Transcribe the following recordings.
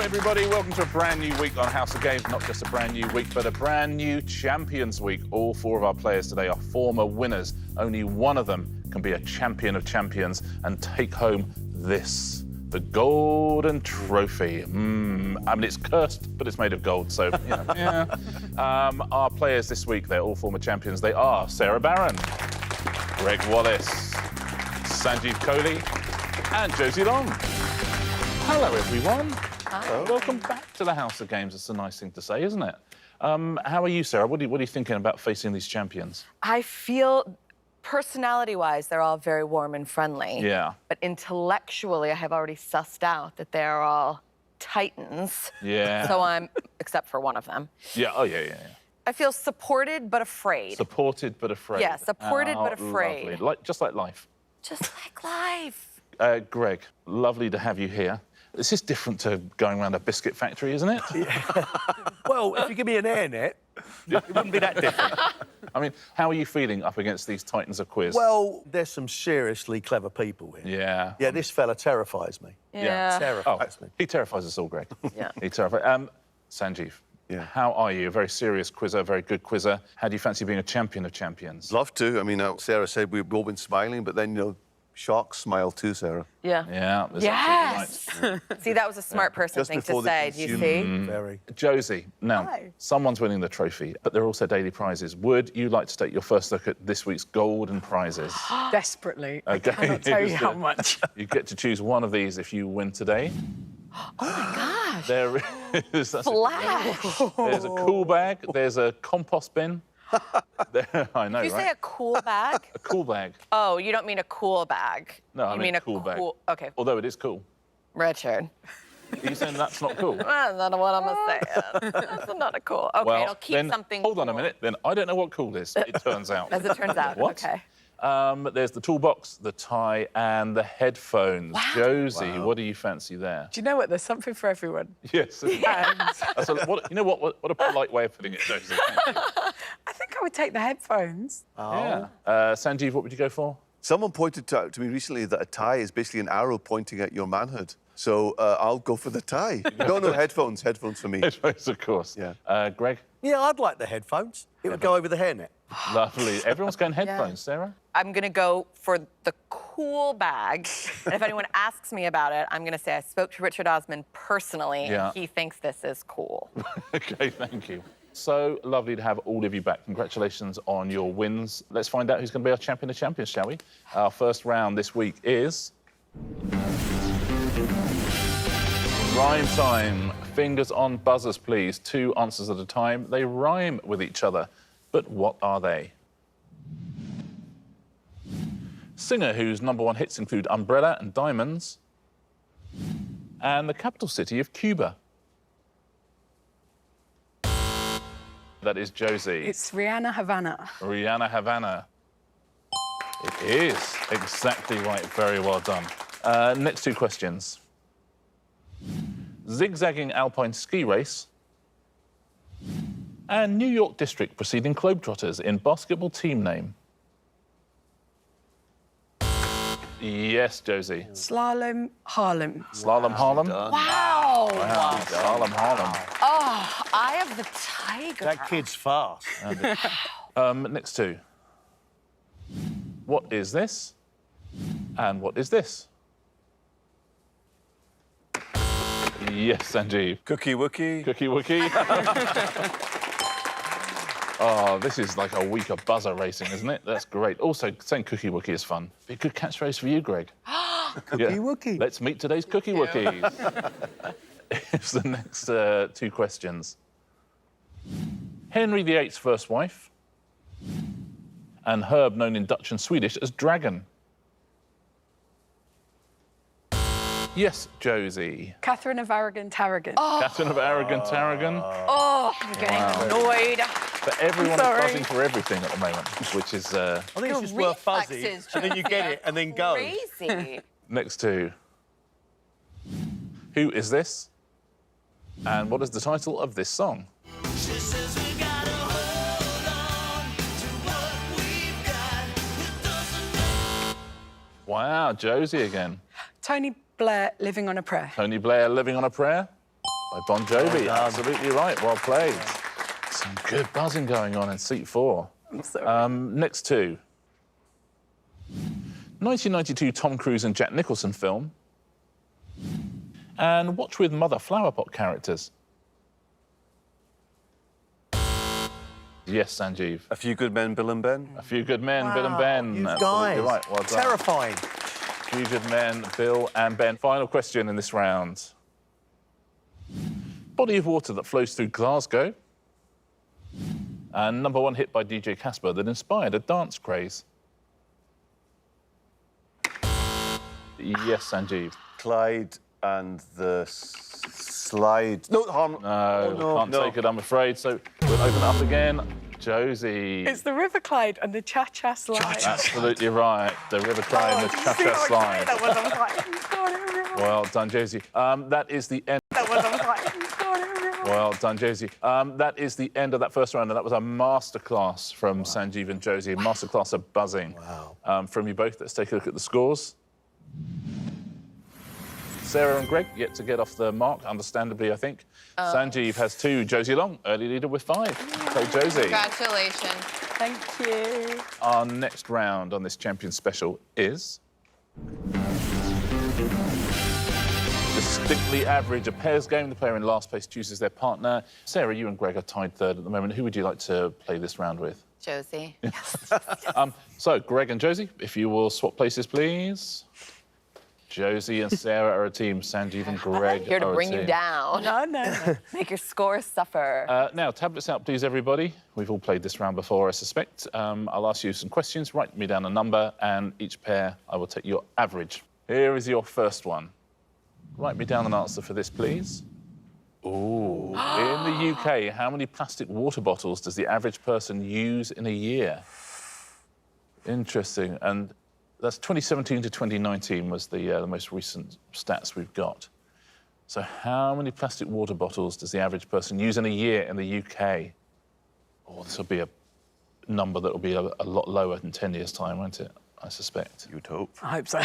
everybody. Welcome to a brand new week on House of Games. Not just a brand new week, but a brand new Champions Week. All four of our players today are former winners. Only one of them can be a champion of champions and take home this, the golden trophy. I mean, it's cursed, but it's made of gold, so, you know, yeah. Our players this week, they're all former champions. They are Sara Barron, Gregg Wallace, Sanjeev Kohli, and Josie Long. Hello, everyone. Hi. Welcome back to the House of Games. It's a nice thing to say, isn't it? How are you, Sara? What are you thinking about facing these champions? I feel, personality-wise, they're all very warm and friendly. Yeah. But intellectually, I have already sussed out that they're all titans. Yeah. So I'm, except for one of them. Yeah, oh, yeah. I feel supported but afraid. Supported but afraid. Yeah, supported but afraid. Lovely. Just like life. Just like life. Greg, lovely to have you here. This is different to going around a biscuit factory, isn't it? Yeah. Well, if you give me an airnet, it wouldn't be that different. I mean, how are you feeling up against these titans of quiz? Well, there's some seriously clever people here. Yeah. Yeah, this fella terrifies me. Yeah. Terrifies me. He terrifies us all, Greg. Yeah. He terrifies. Sanjeev. Yeah. How are you? A very serious quizzer, very good quizzer. How do you fancy being a champion of champions? Love to. I mean, Sarah said we've all been smiling, but then, you know, sharks smile too, Sarah. Yeah. Yeah. That's Yes. absolutely right. See, that was a smart person Just thing to before they say. Do you consume- see? Very. Josie, now, Hi. someone's winning the trophy, but there are also daily prizes. Would you like to take your first look at this week's golden prizes? Desperately. Okay. I cannot tell you how much. You get to choose one of these if you win today. Oh, my gosh. There is... Flash. There's a cool bag. There's a compost bin. I know, Did you say right? a cool bag? A cool bag. Oh, you don't mean a cool bag. No, I you mean a a cool bag. Okay. Although it is cool. Richard. Are you saying that's not cool? That's not what I'm saying. That's not a cool. Okay, Well, it'll keep then, something hold on a cool. minute. Then I don't know what cool is, it turns out. As it turns out. What? Okay. There's the toolbox, the tie, and the headphones. Wow. Josie, what do you fancy there? Do you know what? There's something for everyone. Yes. And That's you know what a polite way of putting it, Josie. Thank you. I think I would take the headphones. Yeah. Sanjeev, what would you go for? Someone pointed out to me recently that a tie is basically an arrow pointing at your manhood. So I'll go for the tie. No, headphones. Headphones for me. Headphones, of course. Yeah. Greg? Yeah, I'd like the headphones. It would go over the hairnet. Lovely. Everyone's going headphones, Sarah? I'm going to go for the cool bag. And if anyone asks me about it, I'm going to say I spoke to Richard Osman personally, Yeah. and he thinks this is cool. OK, thank you. So lovely to have all of you back. Congratulations on your wins. Let's find out who's going to be our champion of champions, shall we? Our first round this week is... Rhyme time. Fingers on buzzers, please. 2 answers at a time. They rhyme with each other. But what are they? Singer whose #1 hits include Umbrella and Diamonds. And the capital city of Cuba. That is Josie. It's Rihanna Havana. Rihanna Havana. It is exactly right. Very well done. Next 2 questions. Zigzagging alpine ski race and New York district preceding Globetrotters in basketball team name. Yes, Josie. Slalom Harlem. Slalom Harlem. Wow. Wow. Slalom Harlem. Oh, Eye of the Tiger. That kid's fast. Next 2. What is this? And what is this? Yes, Sanjeev. Cookie Wookie. Cookie Wookie. Oh, this is like a week of buzzer racing, isn't it? That's great. Also, saying Cookie Wookie is fun. Be a good catchphrase for you, Greg. Cookie Wookie. Let's meet today's Cookie Wookies. Here's the next 2 questions. Henry VIII's first wife and herb known in Dutch and Swedish as dragon. Yes, Josie. Catherine of Aragon Tarragon. Catherine of Aragon Tarragon. Oh, I'm getting annoyed. But everyone is Sorry. buzzing for everything at the moment, which is... I think it's just worth fuzzy, reflexes, and then you get it, and then go. Crazy. Next 2. Who is this? And what is the title of this song? Wow, Josie again. Tony Blair, Living on a Prayer. Tony Blair, Living on a Prayer. by Bon Jovi. Well done. Absolutely right. Well played. Some good buzzing going on in seat 4. I'm sorry. Next two. 1992 Tom Cruise and Jack Nicholson film. And Watch with Mother Flowerpot characters. Yes, Sanjeev. A Few Good Men, Bill and Ben. A Few Good Men, Bill and Ben. You Absolutely guys. right. Well done. Terrifying. A Few Good Men, Bill and Ben. Final question in this round. Body of water that flows through Glasgow. And number 1 hit by DJ Casper that inspired a dance craze. Yes, Sanjeev. Clyde and the slide. No, No, can't take it, I'm afraid. So we'll open it up again. Josie. It's the River Clyde and the Cha-Cha slide. Absolutely right. The River Clyde and the Did you see Cha-Cha how slide. excited I was? I was like, he's got it, River. Well done, Josie. That is the end. I was like, he's got it, River. Well done, Josie. That is the end of that first round, and that was a masterclass from Sanjeev and Josie. A masterclass of buzzing. Wow. From you both. Let's take a look at the scores. Sarah and Gregg yet to get off the mark, understandably, I think. Sanjeev has 2. Josie Long, early leader with 5. So, Josie. Congratulations. Thank you. Our next round on this Champions Special is... Distinctly average, a pairs game. The player in last place chooses their partner. Sarah, you and Gregg are tied 3rd at the moment. Who would you like to play this round with? Josie. So, Gregg and Josie, if you will swap places, please. Josie and Sarah are a team. Sanjeev and Gregg Here to are a bring you team. down. No. Make your scores suffer. Now, tablets out, please, everybody. We've all played this round before, I suspect. I'll ask you some questions. Write me down a number, and each pair, I will take your average. Here is your first one. Write me down an answer for this, please. Ooh. In the UK, how many plastic water bottles does the average person use in a year? Interesting. And that's 2017 to 2019 was the most recent stats we've got. So how many plastic water bottles does the average person use in a year in the UK? Oh, this will be a number that will be a lot lower in 10 years' time, won't it? I suspect. You'd hope. I hope so.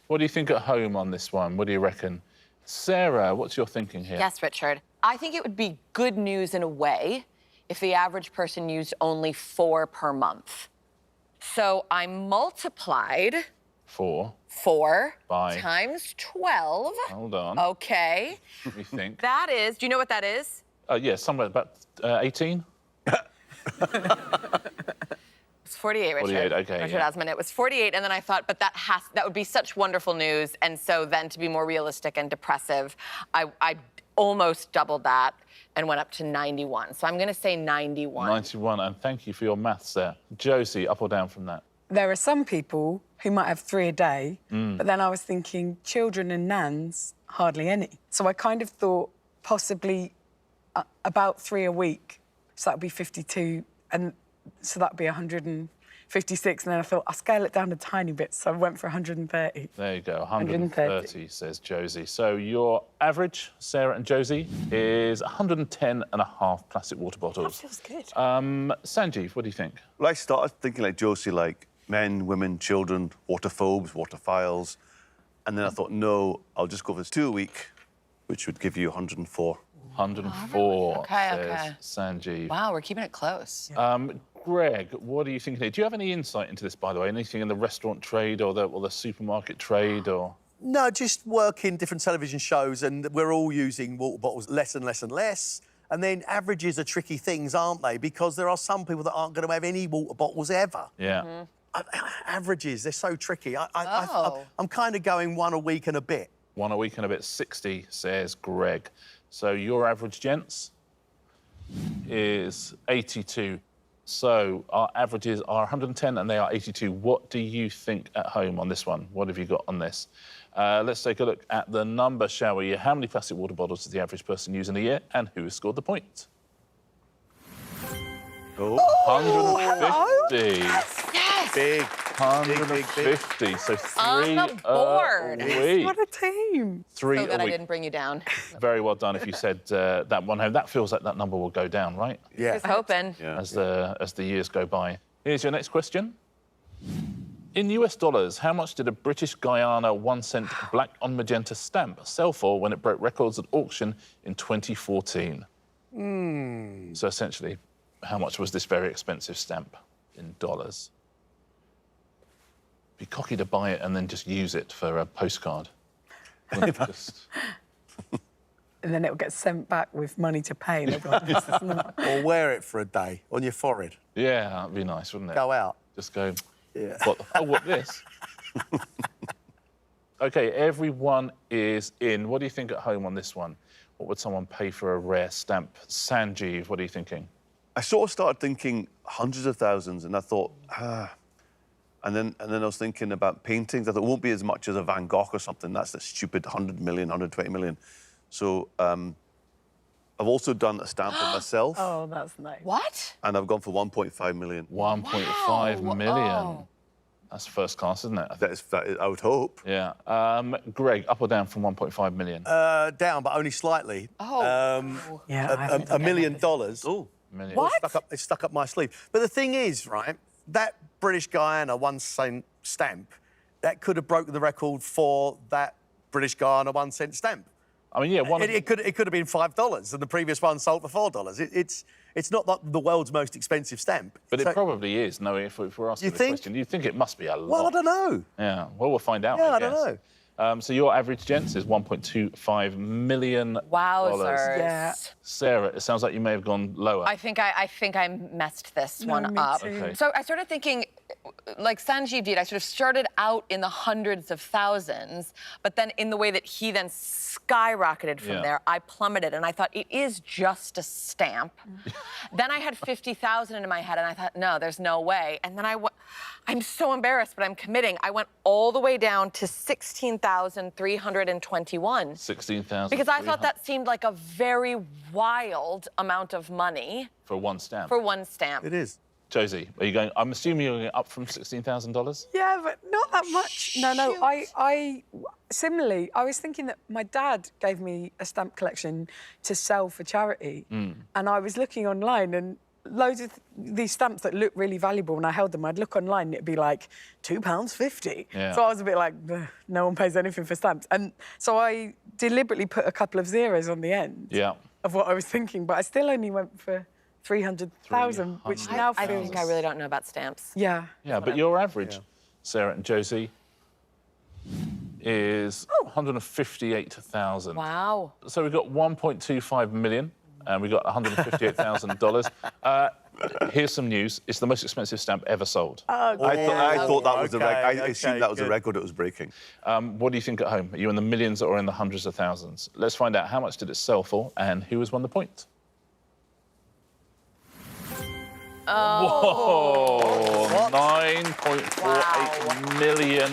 What do you think at home on this one? What do you reckon? Sarah, what's your thinking here? Yes, Richard. I think it would be good news in a way if the average person used only 4 per month. So I multiplied 4. 4 By? times 12. Hold on. Okay. What do you think? That is, do you know what that is? Yeah, somewhere about 18. It's 48, Richard. 48, okay, Richard yeah. Osman. It was 48, and then I thought, but that would be such wonderful news. And so then to be more realistic and depressive, I almost doubled that and went up to 91. So I'm going to say 91. 91, and thank you for your maths there. Josie, up or down from that? There are some people who might have 3 a day, but then I was thinking children and nans, hardly any. So I kind of thought possibly about 3 a week. So that would be 52, and so that would be 156. And then I thought I'll scale it down a tiny bit, so I went for 130. There you go, 130, says Josie. So your average, Sarah and Josie, is 110.5 plastic water bottles. That feels good. Sanjeev, what do you think? Well, I started thinking like Josie, like men, women, children, waterphobes, waterphiles. And then I thought, no, I'll just go for 2 a week, which would give you 104. 104, Okay, says okay. Sanjeev. Wow, we're keeping it close. Gregg, what are you thinking here? Do you have any insight into this, by the way? Anything in the restaurant trade or the supermarket trade or...? No, just work in different television shows, and we're all using water bottles less and less and less. And then averages are tricky things, aren't they? Because there are some people that aren't going to have any water bottles ever. Yeah. Averages, they're so tricky. Oh. I'm kind of going 1 a week and a bit. 1 a week and a bit, 60, says Gregg. So your average, gents, is 82. So our averages are 110 and they are 82. What do you think at home on this one? What have you got on this? Let's take a look at the number, shall we? How many plastic water bottles does the average person use in a year, and who has scored the point? Oh, 150. Yes! big. 150. So 3 On the board. a week. What a team. 3 So a that I week. didn't bring you down. Very well done if you said that one home. That feels like that number will go down, right? Yeah. Just hoping. Yeah. As the years go by. Here's your next question. In US dollars, how much did a British Guyana 1 cent black on magenta stamp sell for when it broke records at auction in 2014? So essentially, how much was this very expensive stamp in dollars? Be cocky to buy it and then just use it for a postcard. Just... And then it'll get sent back with money to pay. And they'll be like, this is not... Or wear it for a day on your forehead. Yeah, that'd be nice, wouldn't it? Go out. Just go, Yeah. what this? OK, everyone is in. What do you think at home on this one? What would someone pay for a rare stamp? Sanjeev, what are you thinking? I sort of started thinking hundreds of thousands, and I thought, And then I was thinking about paintings. I thought it won't be as much as a Van Gogh or something. That's the stupid 100 million, 120 million. So I've also done a stamp of myself. Oh, that's nice. What? And I've gone for 1.5 million. 1.5 million. Oh. That's first class, isn't it? That is, I would hope. Yeah. Greg, up or down from 1.5 million? Down, but only slightly. Oh. Yeah, $1 million. Oh. Million. What? It's stuck up my sleeve. But the thing is, right, that British Guyana 1 cent stamp, that could have broken the record for that British Guyana 1 cent stamp. I mean, yeah, It could have been $5, and the previous one sold for $4. It's not like the world's most expensive stamp. But So- it probably is, no, if we're asking You the think? question. You think it must be a lot. Well, I don't know. Yeah, well, we'll find out, Yeah, I I don't guess. So your average, gents, is $1.25 million. Wowzers. Yeah. Sarah, it sounds like you may have gone lower. I think I messed this No, one me up. too. Okay. So I started thinking, like Sanjeev did, I sort of started out in the hundreds of thousands, but then in the way that he then skyrocketed from Yeah. there, I plummeted, and I thought, it is just a stamp. Then I had 50,000 in my head, and I thought, no, there's no way. And then I'm so embarrassed, but I'm committing. I went all the way down to 16,321. 16,000. Because I thought that seemed like a very wild amount of money For one stamp. for one stamp. It is. Josie, are you going? I'm assuming you're going up from $16,000. Yeah, but not that much. No, I similarly, I was thinking that my dad gave me a stamp collection to sell for charity, and I was looking online and loads of these stamps that look really valuable. When I held them, I'd look online and it'd be like £2.50. Yeah. So I was a bit like, "Ugh, no one pays anything for stamps, and so I deliberately put a couple of zeros on the end Yeah. of what I was thinking, but I still only went for 300,000, which now I feels... think I really don't know about stamps. Yeah. Yeah, but your average, Sarah and Josie, is 158,000. Wow. So we've got 1.25 million, and we've got $158,000. Here's some news. It's the most expensive stamp ever sold. I thought that was a record. I Okay, assumed that was a good. record it was breaking. What do you think at home? Are you in the millions or in the hundreds of thousands? Let's find out how much did it sell for and who has won the point. Whoa! $9.48 million.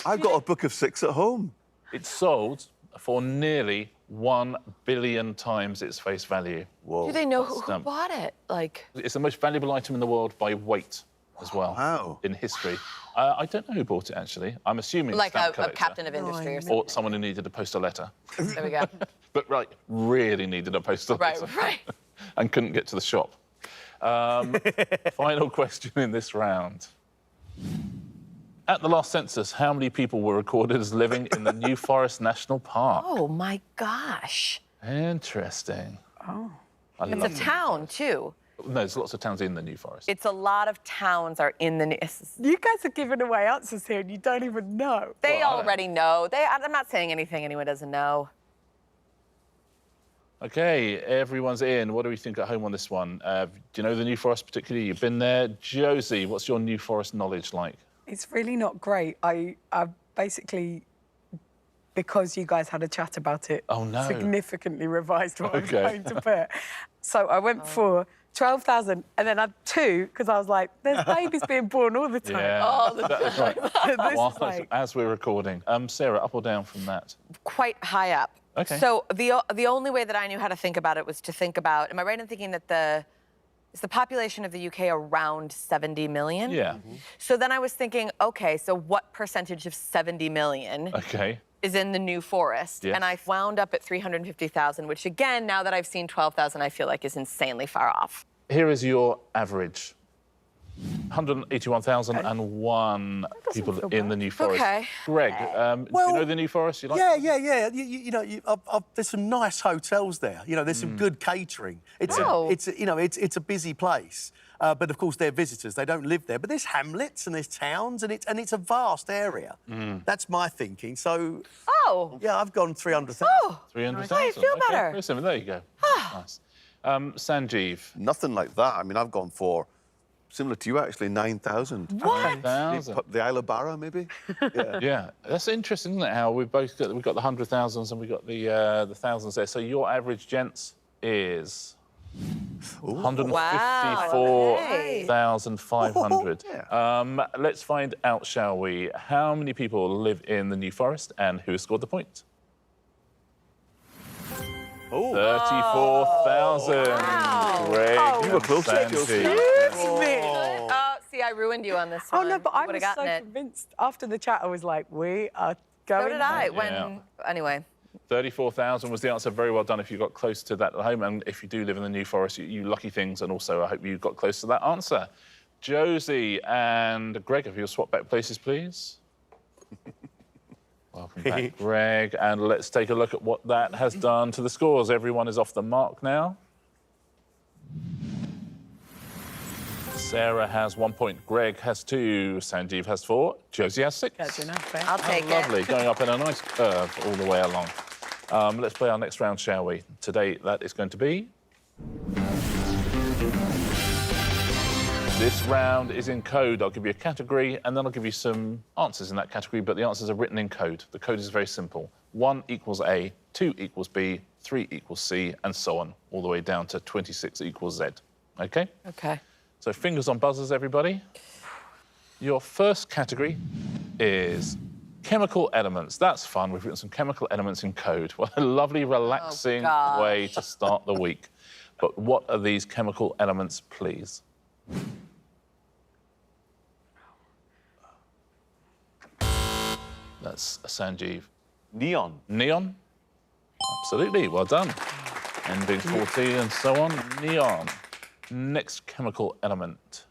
I've got a book of 6 at home. It sold for nearly 1 billion times its face value. Whoa. Do they know who Stamp. bought it? Like, It's the most valuable item in the world by weight as well. Wow. In history. I don't know who bought it, actually. I'm assuming like stamp a collector. captain of industry or something. Or someone who needed to post a letter. There we go. But, really needed a postal Right, letter. right. And couldn't get to the shop. Final question in this round. At the last census, how many people were recorded as living in the New Forest National Park? Oh, my gosh. Interesting. Oh. It's a town, too. No, there's lots of towns in the New Forest. It's a lot of towns are in the... You guys are giving away answers here and you don't even know. They Well, I- already know. I'm not saying anything anyone doesn't know. OK, everyone's in. What do we think at home on this one? Do you know the New Forest particularly? You've been there. Josie, what's your New Forest knowledge like? It's really not great. I basically, because you guys had a chat about it, Oh, no. significantly revised what I was Okay. going to put. So I went for 12,000 and then I had 2 because I was like, there's babies being born all the time. Yeah, that's right. This While- is like, as we're recording. Sarah, up or down from that? Quite high up. Okay. So the only way that I knew how to think about it was to think about, am I right in thinking that is the population of the UK around 70 million? Yeah. So then I was thinking, okay, so what percentage of 70 million OK. is in the New Forest? Yes. And I wound up at 350,000, which again, now that I've seen 12,000, I feel like is insanely far off. Here is your average. 181,001 people feel in the New Forest. Okay. Greg, do you know the New Forest? You like Yeah. You know, there's some nice hotels there. You know, there's some good catering. It's it's a busy place. But of course, they're visitors. They don't live there. But there's hamlets and there's towns, and it's a vast area. That's my thinking. So, yeah, I've gone 300,000. Oh, 300,000. I feel better. Listen, there you go. Nice. Sanjeev. Nothing like that. I mean, I've gone for, similar to you, actually, 9,000. What? 9,000. The Isle of Barra, maybe? Yeah. Yeah, that's interesting, isn't it? How we've got the 100,000s and we've got the thousands there. So your average, gents, is 154,500. Yeah. Let's find out, shall we? How many people live in the New Forest and who has scored the point? 34,000. Greg, you were close to it, Josie. See, I ruined you on this one. Oh, no, but I Would've was so gotten it. convinced. After the chat, I was like, we are going. So did I. Yeah. Anyway. 34,000 was the answer. Very well done if you got close to that at home. And if you do live in the New Forest, you lucky things. And also, I hope you got close to that answer. Josie and Greg, if you'll swap back places, please. Welcome back, Greg. And let's take a look at what that has done to the scores. Everyone is off the mark now. Sarah has 1 point, Greg has 2, Sanjeev has 4, Josie has 6. That's enough, eh? I'll take it. Lovely, going up in a nice curve all the way along. Let's play our next round, shall we? Today, that is going to be... This round is in code. I'll give you a category, and then I'll give you some answers in that category, but the answers are written in code. The code is very simple. 1 equals A, 2 equals B, 3 equals C, and so on, all the way down to 26 equals Z. OK? Okay. So fingers on buzzers, everybody. Your first category is chemical elements. That's fun. We've written some chemical elements in code. What a lovely, relaxing way to start the week. But what are these chemical elements, please? That's Sanjeev. Neon. Neon? Absolutely, well done. Ending 14 and so on. Neon. Next chemical element.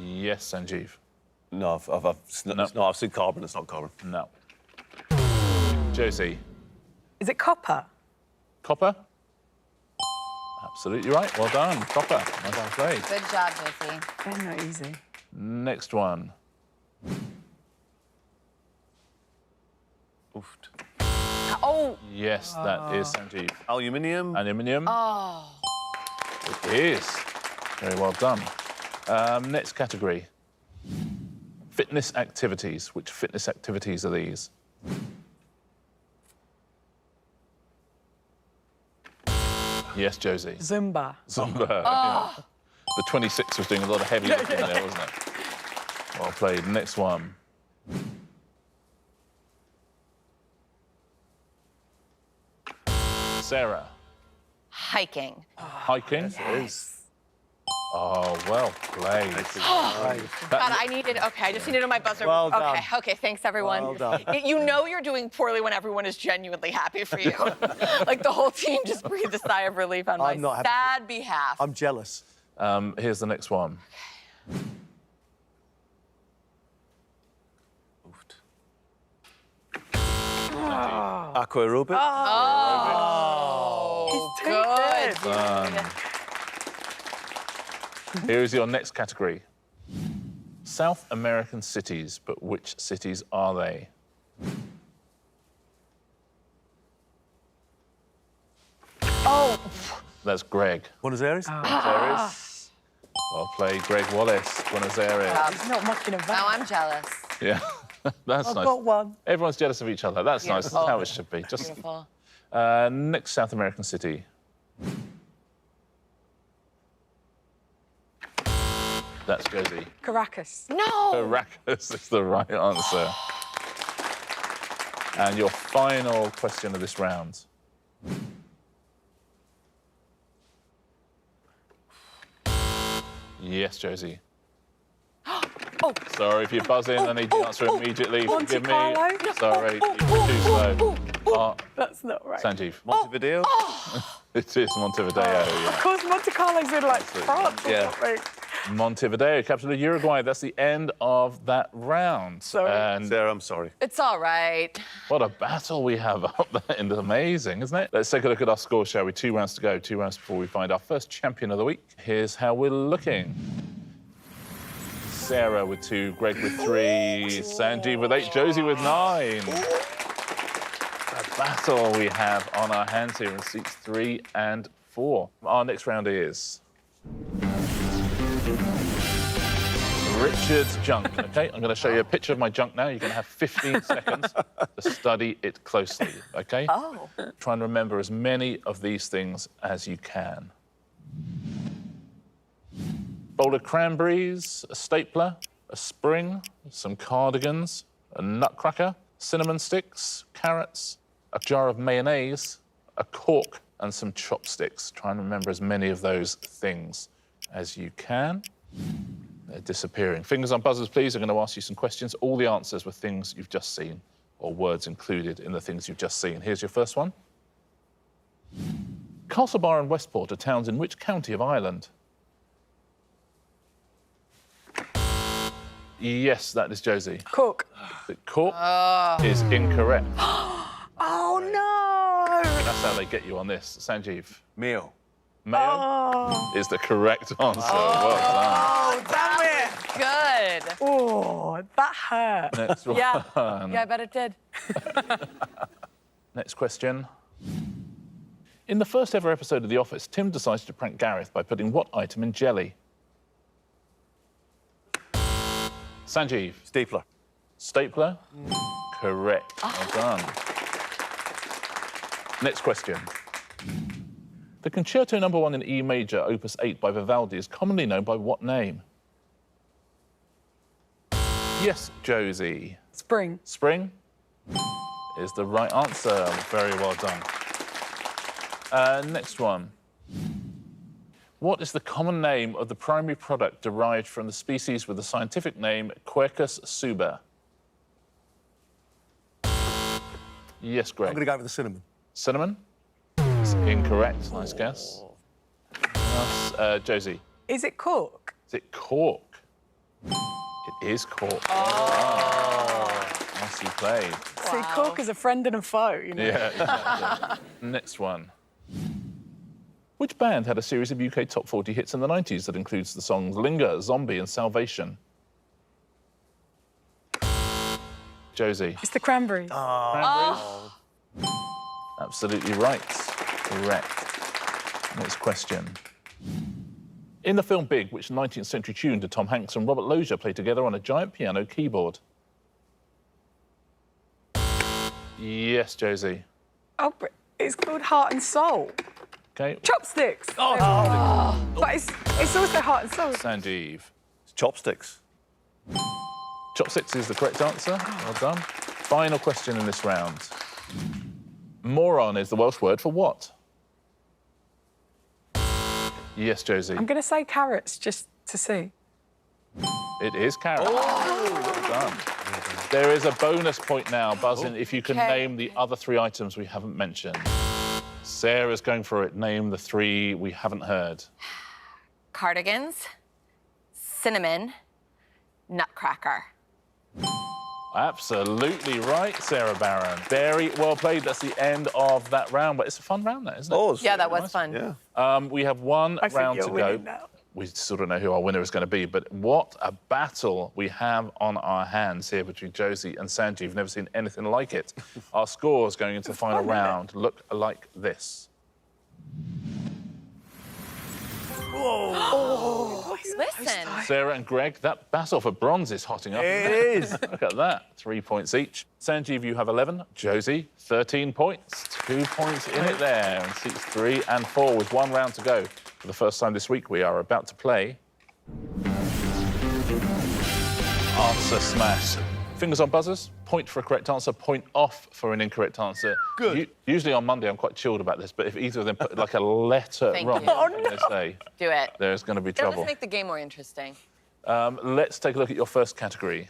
Yes, Sanjeev. No, I've seen carbon. It's not carbon. No. Josie. Is it copper? Copper? Absolutely right. Well done. Copper. Well done, played. Good job, Josie. They're not easy. Next one. Oofed. Oh. Yes, that is Sanjeev. Aluminium. Aluminium. Oh. It is. Very well done. Next category. Fitness activities. Which fitness activities are these? Yes, Josie. Zumba. Zumba. Yeah. The 26 was doing a lot of heavy lifting there, wasn't it? Well played. Next one. Sarah. Hiking. Hiking. Yes. Oh, well played. God, I needed. Okay, I just needed on my buzzer. Well done. Okay. Thanks, everyone. Well done. You know you're doing poorly when everyone is genuinely happy for you. Like the whole team just breathed a sigh of relief on I'm my not happy. sad behalf. I'm jealous. Here's the next one. Oofed. Aqua aerobic. Oh, good. Here is your next category. South American cities, but which cities are they? Oh. That's Greg. Buenos Aires? Buenos Aires. Well played, Greg Wallace, Buenos Aires. He's not mucking about. Now I'm jealous. Yeah, that's I've nice. got one. Everyone's jealous of each other. That's nice. That's how it should be. Just Beautiful. next South American city. That's Josie. Caracas. No. Caracas is the right answer. And your final question of this round. Yes, Josie. Oh. Sorry, if you buzz in, I need the answer immediately. Monte Forgive me. Carlo? Sorry, you're too slow. That's not right. Sanjeev. Montevideo? It is Montevideo, yeah. Of course, Monte Carlo's in, like, France or Yeah. something. Montevideo, capital of Uruguay. That's the end of that round. Sorry. And Sarah, I'm sorry. It's all right. what a battle we have up there. It's amazing, isn't it? Let's take a look at our score, shall we? 2 rounds to go, 2 rounds before we find our first champion of the week. Here's how we're looking. Sarah with 2, Gregg with 3, Sanjeev with 8, Josie with 9. A battle we have on our hands here in seats 3 and 4. Our next round is Richard's junk. OK, I'm going to show you a picture of my junk now. You're going to have 15 seconds to study it closely, OK? Oh. Try and remember as many of these things as you can. Bowl of cranberries, a stapler, a spring, some cardigans, a nutcracker, cinnamon sticks, carrots, a jar of mayonnaise, a cork, and some chopsticks. Try and remember as many of those things as you can. They're disappearing. Fingers on buzzers, please. I'm going to ask you some questions. All the answers were things you've just seen, or words included in the things you've just seen. Here's your first one. Castlebar and Westport are towns in which county of Ireland? Yes, that is Josie. Cork. Cork is incorrect. Oh, no! That's how they get you on this. Sanjeev. Mayo. Mayo is the correct answer. Well done. Oh, damn it! Good. Oh, that hurt. Next one. Yeah. Yeah, I bet it did. Next question. In the first ever episode of The Office, Tim decided to prank Gareth by putting what item in jelly? Sanjeev. Stapler. Stapler? Correct. Well done. Next question. The Concerto No. 1 in E major, Opus 8 by Vivaldi is commonly known by what name? Yes, Josie. Spring. Spring is the right answer. Very well done. Next one. What is the common name of the primary product derived from the species with the scientific name Quercus suber? Yes, Gregg. I'm going to go with the cinnamon. Cinnamon? It's incorrect. Nice guess. Yes, Josie. Is it cork? Is it cork? It is cork. Oh. Nicely played. See, cork is a friend and a foe, you know. Yeah, exactly. Next one. Which band had a series of UK top 40 hits in the 90s that includes the songs Linger, Zombie and Salvation? Josie. It's the Cranberries. Cranberries? Absolutely right. Correct. Next question. In the film Big, which 19th century tune did Tom Hanks and Robert Loggia play together on a giant piano keyboard? Yes, Josie. Oh, but it's called Heart and Soul. OK. Chopsticks. But it's also Heart and Soul. Sanjeev. Chopsticks. Chopsticks is the correct answer. Well done. Final question in this round. Moron is the Welsh word for what? Yes, Josie. I'm going to say carrots just to see. It is carrot. Well done. There is a bonus point now, buzzing, if you can name the other 3 items we haven't mentioned. Sarah's going for it. Name the 3 we haven't heard. Cardigans, cinnamon, nutcracker. Absolutely right, Sara Barron. Very well played. That's the end of that round. But it's a fun round, that, isn't it? Oh, Yeah, that was fun. Yeah. We have one I think round you're to go. winning now. We still don't know who our winner is going to be, but what a battle we have on our hands here between Josie and Sanjeev. Never seen anything like it. Our scores going into the final round look like this. Listen. Sarah and Gregg, that battle for bronze is hotting up. It is. Look at that. 3 points each. Sanjeev, you have 11. Josie, 13 points. 2 points in it there. And seats 3 and 4 with 1 round to go. For the first time this week, we are about to play Answer Smash. Fingers on buzzers. Point for a correct answer, point off for an incorrect answer. Good. Usually on Monday, I'm quite chilled about this, but if either of them put like a letter Thank wrong, you. I'm going to say Do it. there's going to be It'll trouble. just make the game more interesting. Let's take a look at your first category.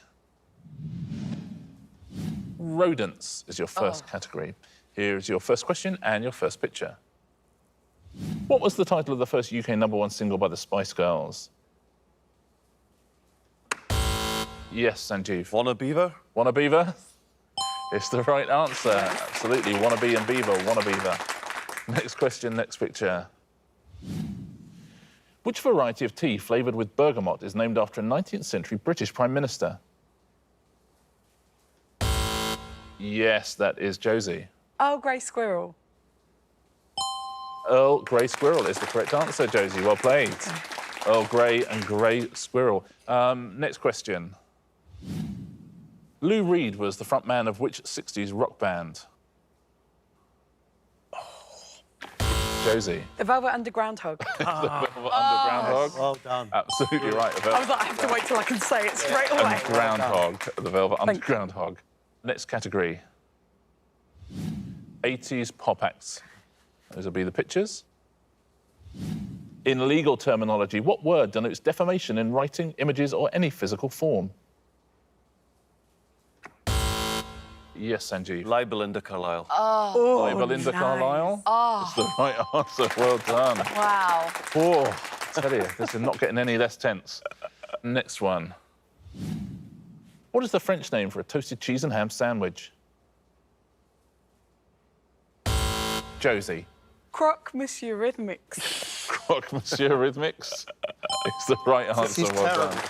Rodents is your first category. Here's your first question and your first picture. What was the title of the first UK #1 single by the Spice Girls? Yes, Sanjeev. Wanna Beaver? Wanna Beaver? It's the right answer. Absolutely. Wanna Bee and Beaver, Wanna Beaver. Next question, next picture. Which variety of tea flavoured with bergamot is named after a 19th century British Prime Minister? Yes, that is Josie. Earl Grey Squirrel. Earl Grey Squirrel is the correct answer, Josie. Well played. Earl Grey and Grey Squirrel. Next question. Lou Reed was the frontman of which 60s rock band? Josie. The Velvet Underground Hog. The Velvet Underground Hog. Well done. Absolutely right. The I was like, I have to wait till I can say it straight away. Groundhog. The Velvet Underground Hog. Next category. 80s pop acts. Those will be the pictures. In legal terminology, what word denotes defamation in writing, images, or any physical form? Yes, Sanjeev. Libel Linda Carlisle. Libel Linda nice. Carlisle. That's the right answer. Well done. Wow. Oh, I tell you, this is not getting any less tense. Next one. What is the French name for a toasted cheese and ham sandwich? Josie. Croque Monsieur Rhythmics. Croque Monsieur Rhythmics. It's the right answer. is Well terrible. done.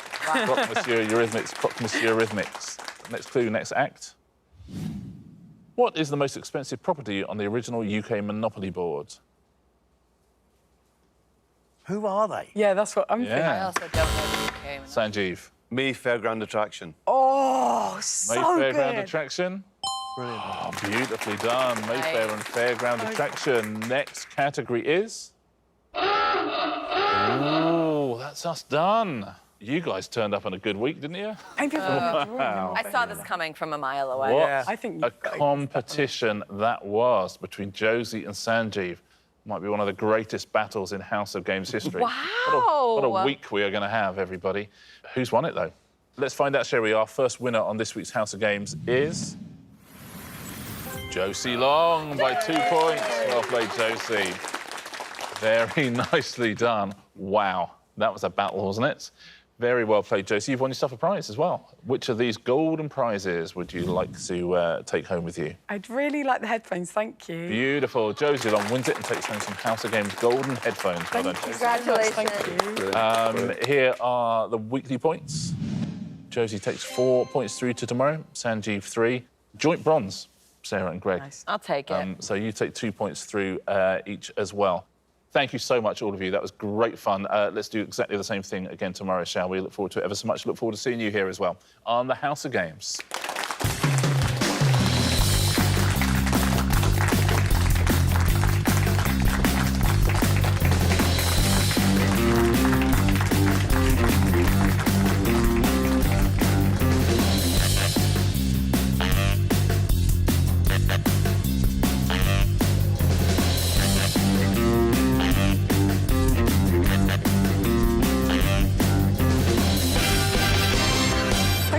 Croque Monsieur Eurythmics. Croque Monsieur Rhythmics. Next clue, next act. What is the most expensive property on the original UK Monopoly board? Who are they? Yeah, that's what I'm I Yeah. also don't know the UK. Sanjeev. Mayfair Grand Attraction. thinking. Oh, so Mayfair good. Grand Attraction. Brilliant. Oh, beautifully done. Mayfair and Fairground Attraction. Next category is... Oh, that's us done. You guys turned up on a good week, didn't you? Maybe I saw this coming from a mile away. What Yeah. I think a you've got it. competition that was between Josie and Sanjeev. Might be one of the greatest battles in House of Games history. Wow. What a week we are going to have, everybody. Who's won it, though? Let's find out, shall we? Our first winner on this week's House of Games is... Josie Long by 2 points. Well played, Josie. Very nicely done. Wow, that was a battle, wasn't it? Very well played, Josie. You've won yourself a prize as well. Which of these golden prizes would you like to take home with you? I'd really like the headphones, thank you. Beautiful. Josie Long wins it and takes home some House of Games golden headphones. Well done, Josie. Congratulations. Thank you. Here are the weekly points. Josie takes 4 points through to tomorrow. Sanjeev 3. Joint bronze, Sarah and Gregg. Nice. I'll take it. So you take 2 points through each as well. Thank you so much, all of you. That was great fun. Let's do exactly the same thing again tomorrow, shall we? Look forward to it ever so much. Look forward to seeing you here as well on the House of Games.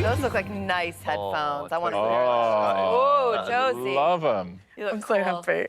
Those look like nice headphones. I want to wear Oh, those. Oh, Josie. love them. You look I'm so cool. happy.